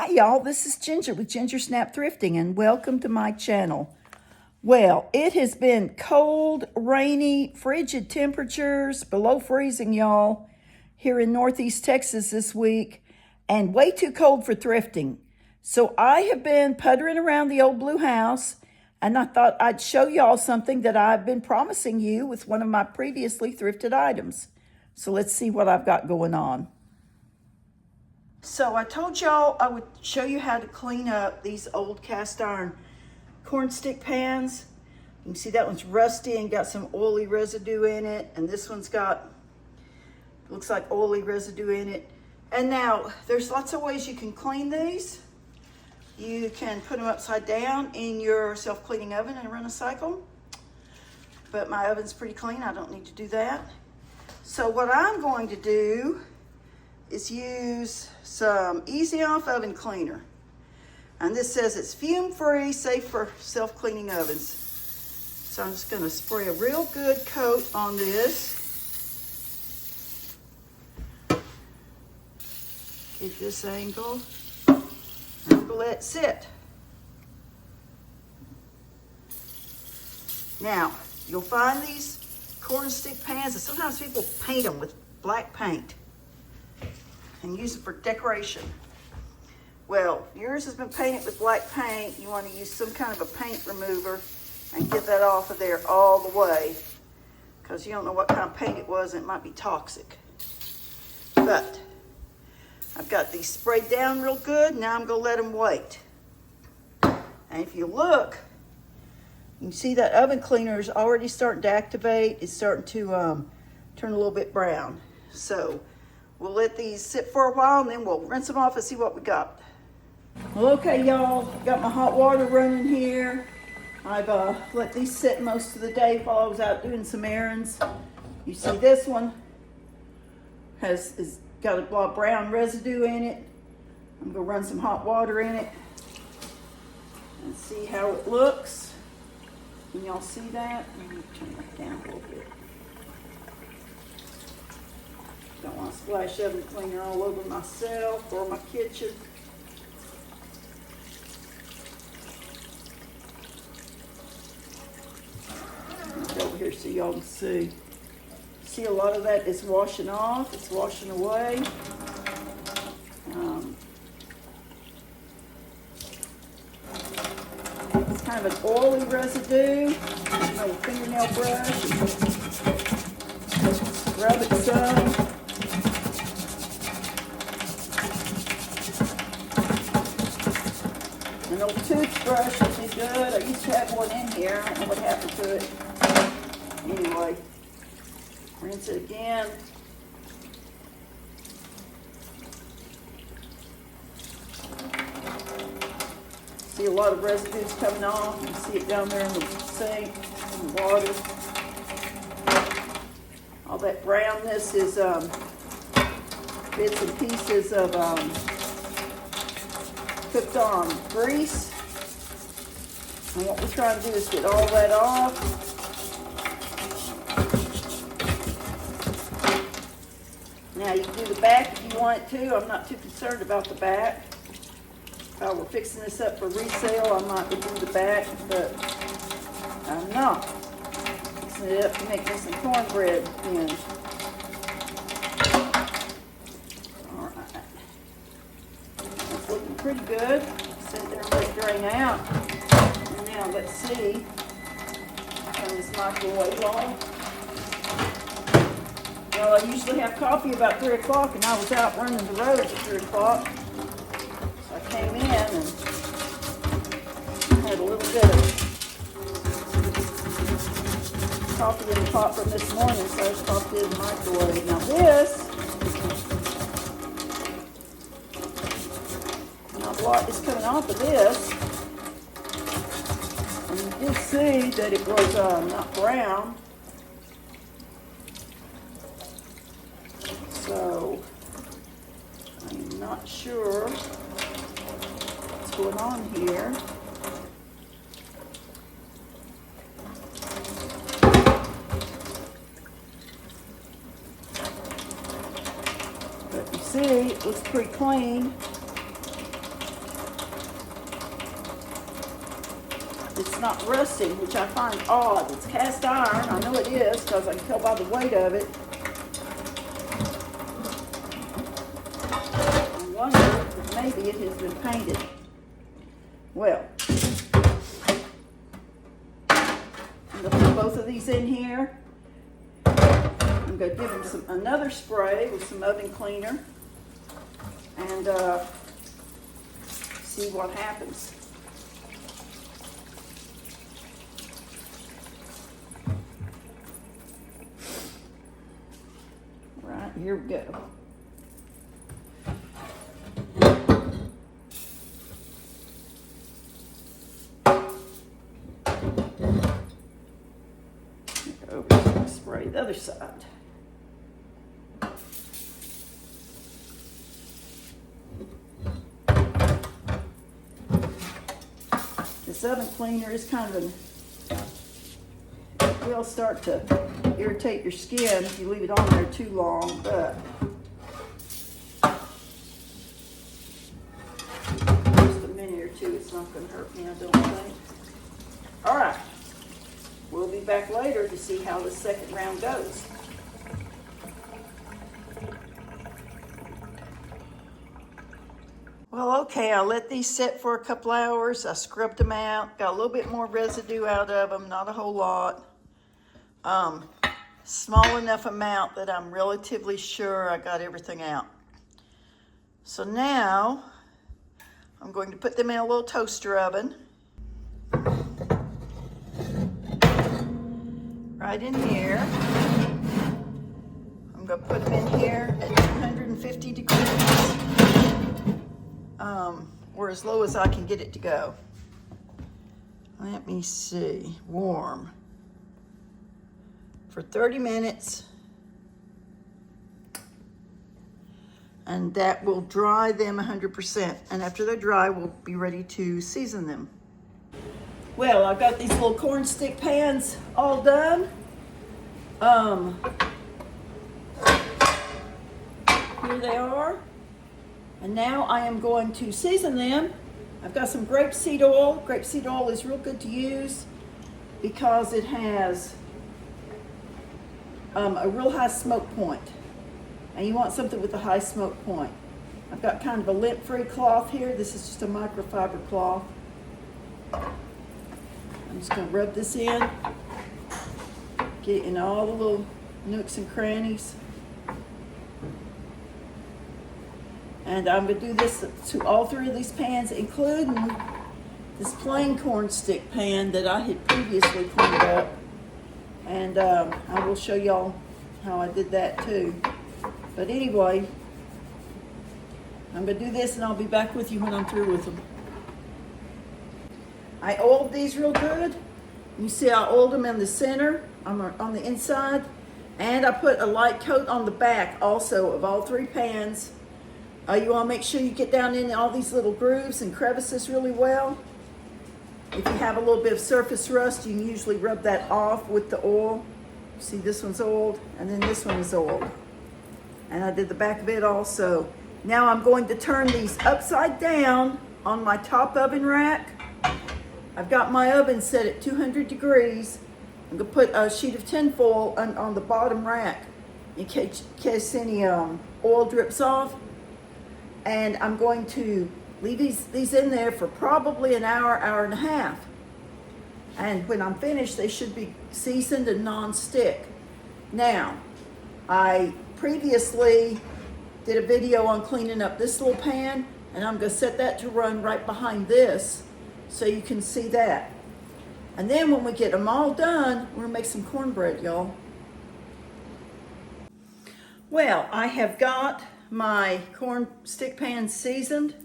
Hi y'all, this is Ginger with Ginger Snap Thrifting and welcome to my channel. Well, it has been cold, rainy, frigid temperatures, below freezing y'all, here in Northeast Texas this week, and way too cold for thrifting. So I have been puttering around the old blue house, and I thought I'd show y'all something that I've been promising you with one of my previously thrifted items. So let's see what I've got going on. So I told y'all I would show you how to clean up these old cast iron corn stick pans. You can see that one's rusty and got some oily residue in it. And this one's got, looks like oily residue in it. And now there's lots of ways you can clean these. You can put them upside down in your self-cleaning oven and run a cycle. But my oven's pretty clean, I don't need to do that. So what I'm going to do is use some Easy Off oven cleaner. And this says it's fume free, safe for self-cleaning ovens. So I'm just gonna spray a real good coat on this. Get this angle. And I'm gonna let it sit. Now, you'll find these corn stick pans, and sometimes people paint them with black paint and use it for decoration. Well, yours has been painted with black paint. You want to use some kind of a paint remover and get that off of there all the way, because you don't know what kind of paint it was and it might be toxic. But I've got these sprayed down real good. Now I'm going to let them wait. And if you look, you can see that oven cleaner is already starting to activate. It's starting to turn a little bit brown. So we'll let these sit for a while and then we'll rinse them off and see what we got. Well, okay, y'all, got my hot water running here. I've let these sit most of the day while I was out doing some errands. You see this one is got a lot of brown residue in it. I'm gonna run some hot water in it and see how it looks. Can y'all see that? Let me turn that down a little bit. Don't want to splash oven cleaner all over myself or my kitchen. Go over here so y'all can see. See, a lot of that is washing off. It's washing away. It's kind of an oily residue. A fingernail brush. Rub it some. An old toothbrush would be good. I used to have one in here. I don't know what happened to it. Anyway, rinse it again. See a lot of residues coming off. You can see it down there in the sink, in the water. All that brownness is bits and pieces of cooked on grease. And what we're trying to do is get all that off. Now you can do the back if you want to. I'm not too concerned about the back. If I were fixing this up for resale, I might would do the back, but I'm not. Fixing it up to make me some cornbread in. Alright. It's looking pretty good. Sit there and let it drain out. And now let's see. Turn this microwave on. Well, I usually have coffee about 3 o'clock, and I was out running the road at 3 o'clock. So I came in and had a little bit of coffee in the pot from this morning, so I just popped it in the microwave. Now this, not a lot is coming off of this. And you did see that it was not brown. So, I'm not sure what's going on here. But you see, it looks pretty clean. it's not rusting, which I find odd. It's cast iron. I know it is because I can tell by the weight of it. I wonder if maybe it has been painted. Well, I'm going to put both of these in here. I'm going to give them another spray with some oven cleaner and see what happens. Right, here we go. Over to spray the other side. This oven cleaner is kind of it will start to irritate your skin if you leave it on there too long, but just a minute or two, it's not going to hurt me, I don't think. All right, we'll be back later to see how the second round goes. Well, okay, I let these sit for a couple hours. I scrubbed them out, got a little bit more residue out of them, not a whole lot. Small enough amount that I'm relatively sure I got everything out. So now I'm going to put them in a little toaster oven. Right in here. I'm going to put them in here at 250 degrees. Or as low as I can get it to go. Let me see, warm. For 30 minutes. And that will dry them 100%. And after they're dry, we'll be ready to season them. Well, I've got these little corn stick pans all done. Here they are. And now I am going to season them. I've got some grapeseed oil. Grapeseed oil is real good to use because it has a real high smoke point. And you want something with a high smoke point. I've got kind of a lint-free cloth here. This is just a microfiber cloth. I'm just going to rub this in. Get it in all the little nooks and crannies. And I'm going to do this to all three of these pans, including this plain corn stick pan that I had previously cleaned up. And I will show y'all how I did that too. But anyway, I'm going to do this and I'll be back with you when I'm through with them. I oiled these real good. You see I oiled them in the center, on the inside. And I put a light coat on the back also of all three pans. You want to make sure you get down in all these little grooves and crevices really well. If you have a little bit of surface rust, you can usually rub that off with the oil. See, this one's oiled, and then this one is oiled. And I did the back of it also. Now I'm going to turn these upside down on my top oven rack. I've got my oven set at 200 degrees. I'm going to put a sheet of tin foil on the bottom rack in case any oil drips off. And I'm going to leave these in there for probably an hour, hour and a half. And when I'm finished, they should be seasoned and non-stick. Now, I previously did a video on cleaning up this little pan, and I'm going to set that to run right behind this so you can see that. And then when we get them all done, we're going to make some cornbread, y'all. Well, I have got my corn stick pan seasoned.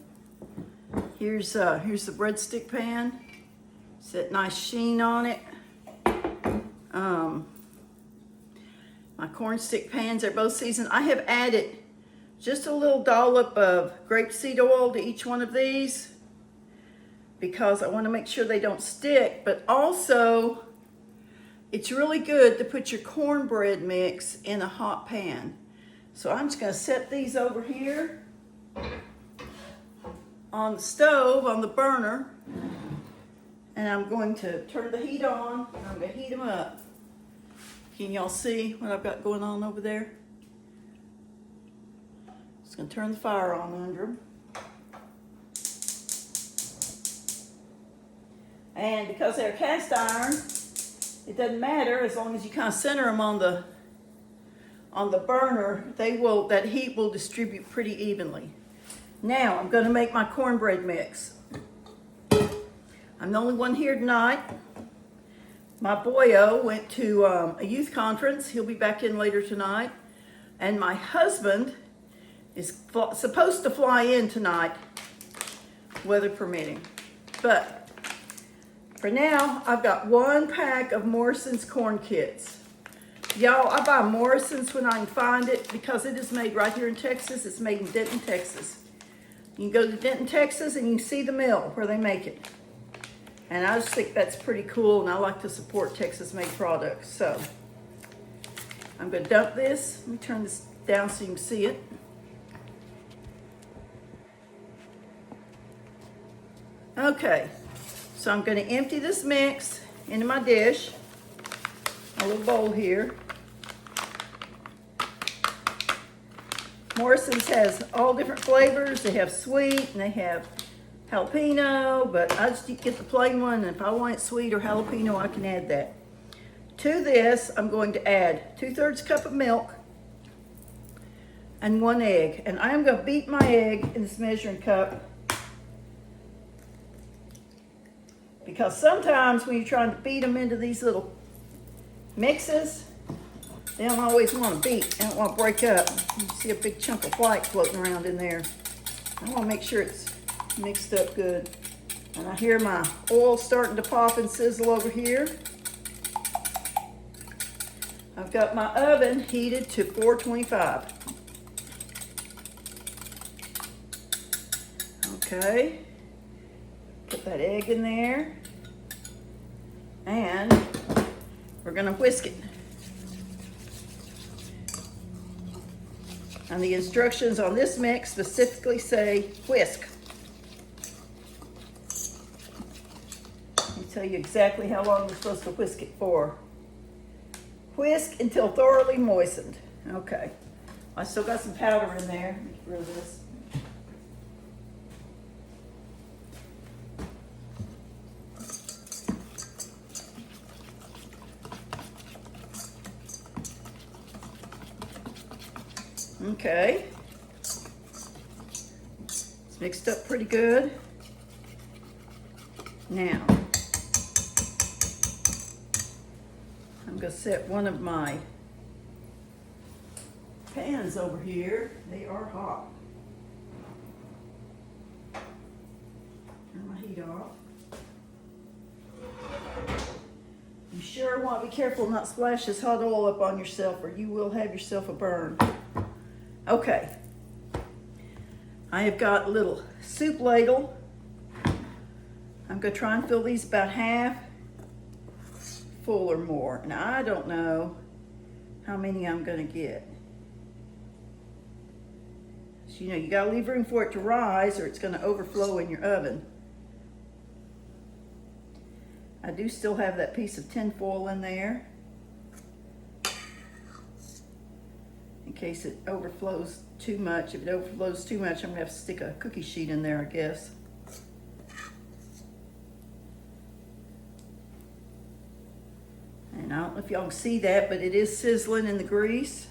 Here's the breadstick pan. It's that nice sheen on it. My corn stick pans are both seasoned. I have added just a little dollop of grapeseed oil to each one of these because I want to make sure they don't stick, but also it's really good to put your cornbread mix in a hot pan. So I'm just going to set these over here on the stove, on the burner. And I'm going to turn the heat on, and I'm going to heat them up. Can y'all see what I've got going on over there? Just going to turn the fire on under them. And because they're cast iron, it doesn't matter as long as you kind of center them on the burner. That heat will distribute pretty evenly. Now I'm going to make my cornbread mix. I'm the only one here tonight. My boyo went to a youth conference. He'll be back in later tonight. And my husband is supposed to fly in tonight, weather permitting. But for now, I've got 1 pack of Morrison's corn kits. Y'all, I buy Morrison's when I can find it because it is made right here in Texas. It's made in Denton, Texas. You can go to Denton, Texas, and you can see the mill where they make it. And I just think that's pretty cool, and I like to support Texas-made products. So I'm going to dump this. Let me turn this down so you can see it. Okay, so I'm going to empty this mix into my dish, a little bowl here. Morrison's has all different flavors. They have sweet and they have jalapeno, but I just get the plain one, and if I want it sweet or jalapeno, I can add that. To this, I'm going to add 2/3 cup of milk and 1 egg. And I'm going to beat my egg in this measuring cup because sometimes when you're trying to beat them into these little mixes, they don't always want to beat. They don't want to break up. You see a big chunk of white floating around in there. I want to make sure it's mixed up good. And I hear my oil starting to pop and sizzle over here. I've got my oven heated to 425. Okay. Put that egg in there. And we're going to whisk it. And the instructions on this mix specifically say whisk. Let me tell you exactly how long you're supposed to whisk it for. Whisk until thoroughly moistened. Okay. I still got some powder in there. Let me get rid of this. Okay. It's mixed up pretty good. Now, I'm going to set one of my pans over here. They are hot. Turn my heat off. You sure want to be careful not splash this hot oil up on yourself, or you will have yourself a burn. Okay. I have got a little soup ladle. I'm going to try and fill these about half full or more. Now, I don't know how many I'm going to get. So, you got to leave room for it to rise or it's going to overflow in your oven. I do still have that piece of tin foil in there in case it overflows too much. If it overflows too much, I'm going to have to stick a cookie sheet in there, I guess. And I don't know if y'all can see that, but it is sizzling in the grease.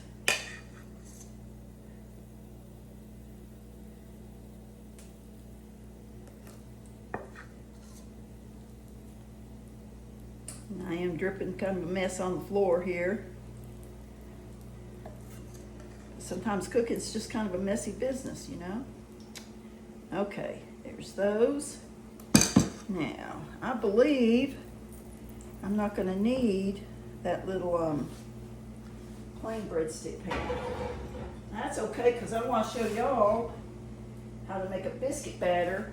And I am dripping kind of a mess on the floor here. Sometimes cooking's just kind of a messy business, Okay, there's those. Now, I believe I'm not going to need that little plain breadstick pan. That's okay, because I want to show y'all how to make a biscuit batter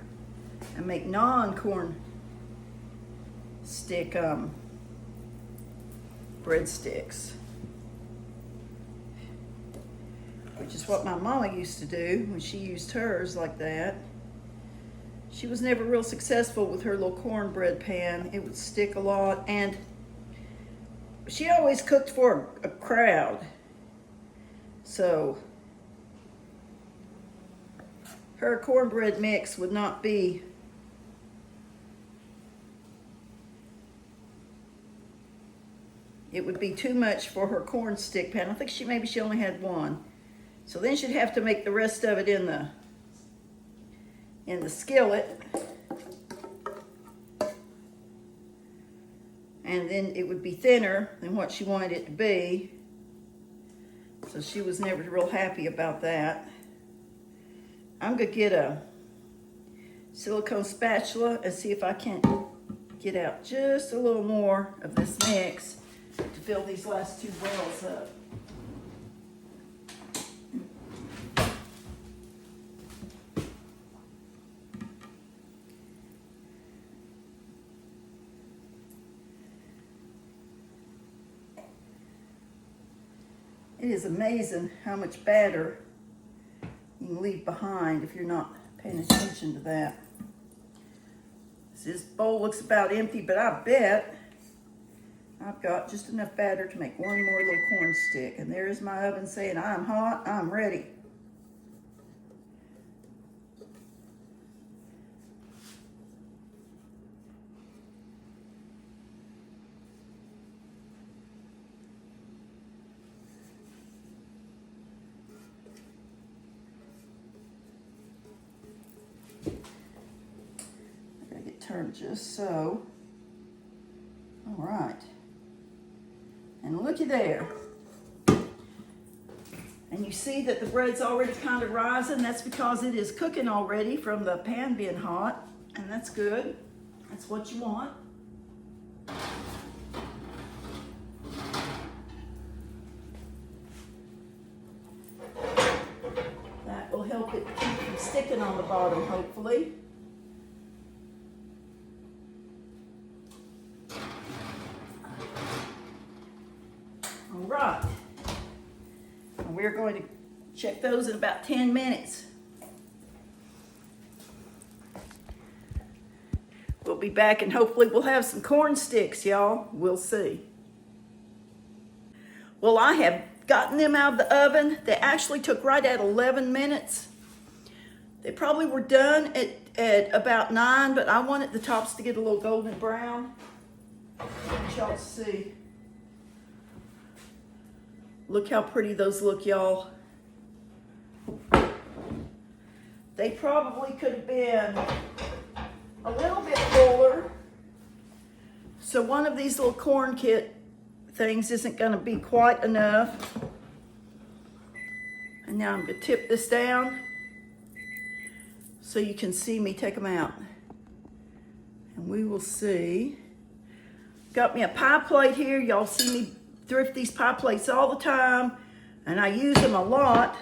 and make non-corn stick breadsticks, which is what my mama used to do when she used hers like that. She was never real successful with her little cornbread pan. It would stick a lot, and she always cooked for a crowd. So her cornbread mix would not be it would be too much for her corn stick pan. I think maybe she only had one. So then she'd have to make the rest of it in the skillet. And then it would be thinner than what she wanted it to be. So she was never real happy about that. I'm gonna get a silicone spatula and see if I can't get out just a little more of this mix to fill these last 2 wells up. It is amazing how much batter you can leave behind if you're not paying attention to that. This bowl looks about empty, but I bet I've got just enough batter to make 1 more little corn stick. And there's my oven saying, I'm hot, I'm ready. Turned just so. All right. And looky there. And you see that the bread's already kind of rising. That's because it is cooking already from the pan being hot. And that's good. That's what you want. That will help it keep from sticking on the bottom, hopefully. Right, and we're going to check those in about 10 minutes. We'll be back and hopefully we'll have some corn sticks, y'all. We'll see. Well, I have gotten them out of the oven. They actually took right at 11 minutes. They probably were done at about 9, but I wanted the tops to get a little golden brown. I want y'all to see. Look how pretty those look, y'all. They probably could have been a little bit fuller. So one of these little corn kit things isn't gonna be quite enough. And now I'm gonna tip this down so you can see me take them out. And we will see. Got me a pie plate here. Y'all see me thrift these pie plates all the time, and I use them a lot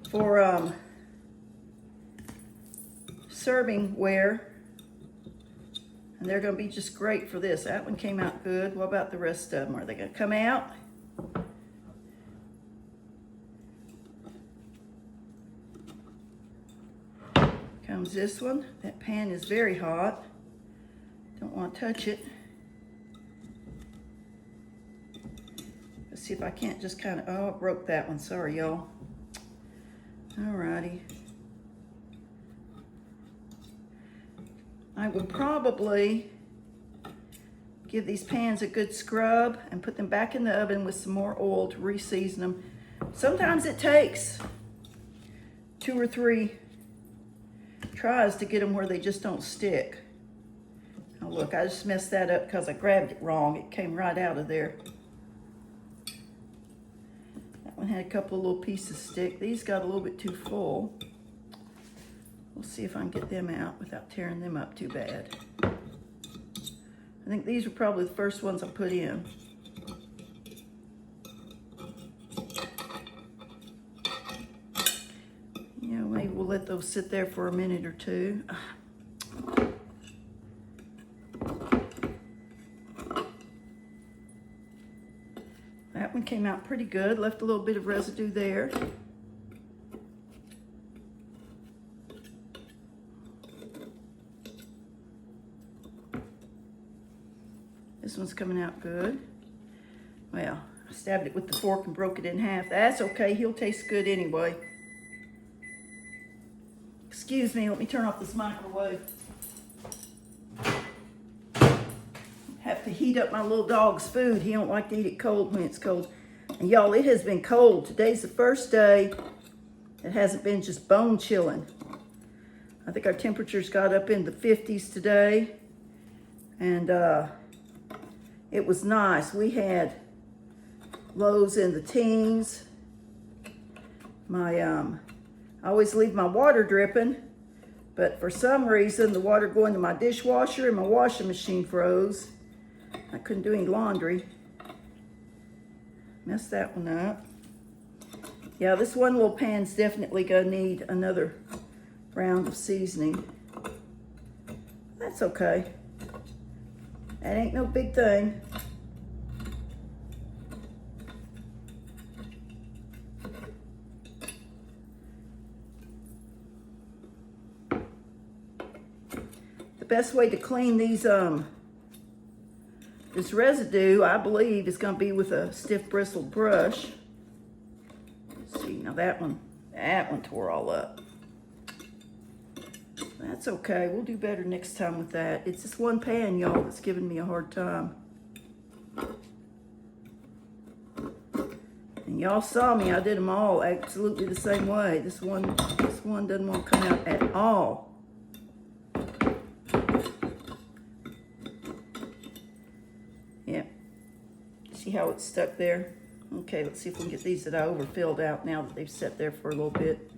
for serving ware, and they're going to be just great for this. That one came out good. What about the rest of them? Are they going to come out? Comes this one. That pan is very hot. Don't want to touch it. See if I can't just kind of, oh, I broke that one. Sorry, y'all. Alrighty. I will probably give these pans a good scrub and put them back in the oven with some more oil to re-season them. Sometimes it takes 2 or 3 tries to get them where they just don't stick. Oh, look, I just messed that up because I grabbed it wrong. It came right out of there. One had a couple of little pieces stick. These got a little bit too full. We'll see if I can get them out without tearing them up too bad. I think these were probably the first ones I put in. Yeah, maybe we'll let those sit there for a minute or 2. That one came out pretty good, left a little bit of residue there. This one's coming out good. Well, I stabbed it with the fork and broke it in half. That's okay, he'll taste good anyway. Excuse me, let me turn off this microwave. Have to heat up my little dog's food. He don't like to eat it cold when it's cold. And y'all, it has been cold. Today's the first day it hasn't been just bone chilling. I think our temperatures got up in the 50s today. And it was nice. We had lows in the teens. I always leave my water dripping, but for some reason the water going to my dishwasher and my washing machine froze. I couldn't do any laundry. Messed that one up. Yeah, this one little pan's definitely gonna need another round of seasoning. That's okay. That ain't no big thing. The best way to clean these this residue, I believe, is going to be with a stiff bristled brush. Let's see, now that one tore all up. That's okay. We'll do better next time with that. It's this one pan, y'all, that's giving me a hard time. And y'all saw me. I did them all absolutely the same way. This one doesn't want to come out at all. Yep. See how it's stuck there? Okay, let's see if we can get these that I overfilled out now that they've sat there for a little bit.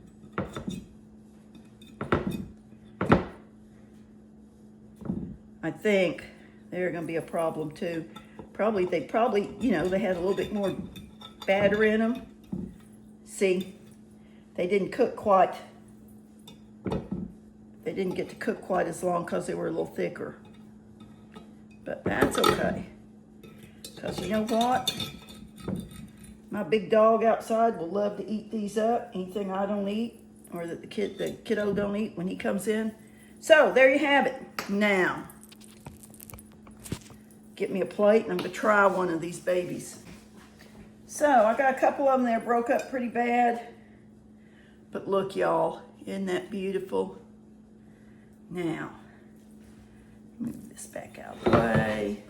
I think they're going to be a problem too. They probably, you know, they had a little bit more batter in them. See, they didn't cook quite. They didn't get to cook quite as long because they were a little thicker. But that's okay. Because you know what? My big dog outside will love to eat these up. Anything I don't eat or that the kiddo don't eat when he comes in. So there you have it. Now, get me a plate and I'm going to try one of these babies. So I got a couple of them that broke up pretty bad. But look, y'all, isn't that beautiful? Now, move this back out of the way.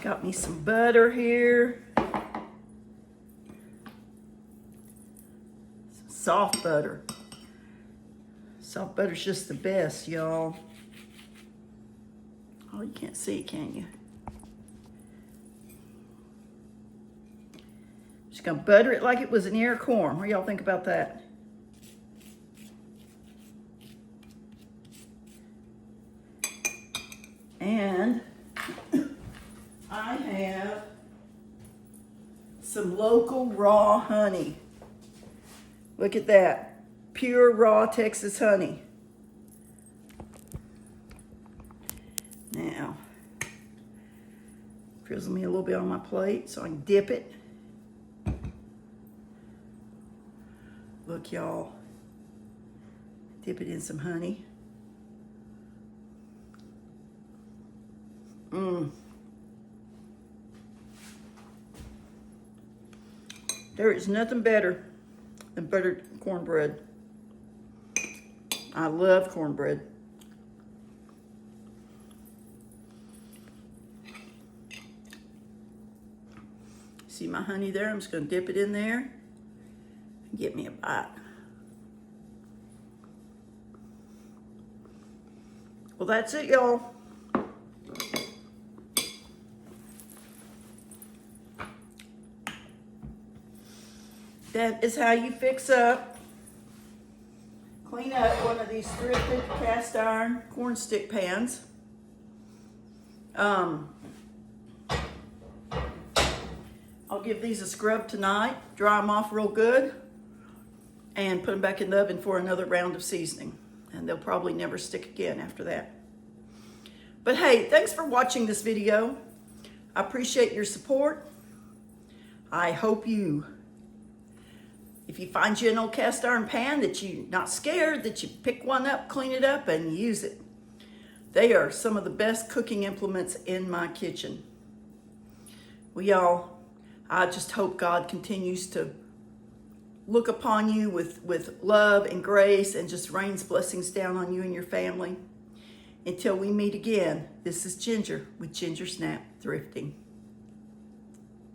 Got me some butter here. Some soft butter. Soft butter's just the best, y'all. Oh, you can't see it, can you? Just gonna butter it like it was an ear of corn. What do y'all think about that? And I have some local raw honey. Look at that. Pure raw Texas honey. Now, drizzle me a little bit on my plate so I can dip it. Look, y'all. Dip it in some honey. There is nothing better than buttered cornbread. I love cornbread. See my honey there? I'm just going to dip it in there and get me a bite. Well, that's it, y'all. That is how you fix up, clean up one of these Thrifted cast iron corn stick pans. I'll give these a scrub tonight, dry them off real good, and put them back in the oven for another round of seasoning. And they'll probably never stick again after that. But hey, thanks for watching this video. I appreciate your support. I hope you If you find you an old cast iron pan that you're not scared, that you pick one up, clean it up, and use it. They are some of the best cooking implements in my kitchen. Well, y'all, I just hope God continues to look upon you with love and grace and just rains blessings down on you and your family. Until we meet again, this is Ginger with Ginger Snap Thrifting.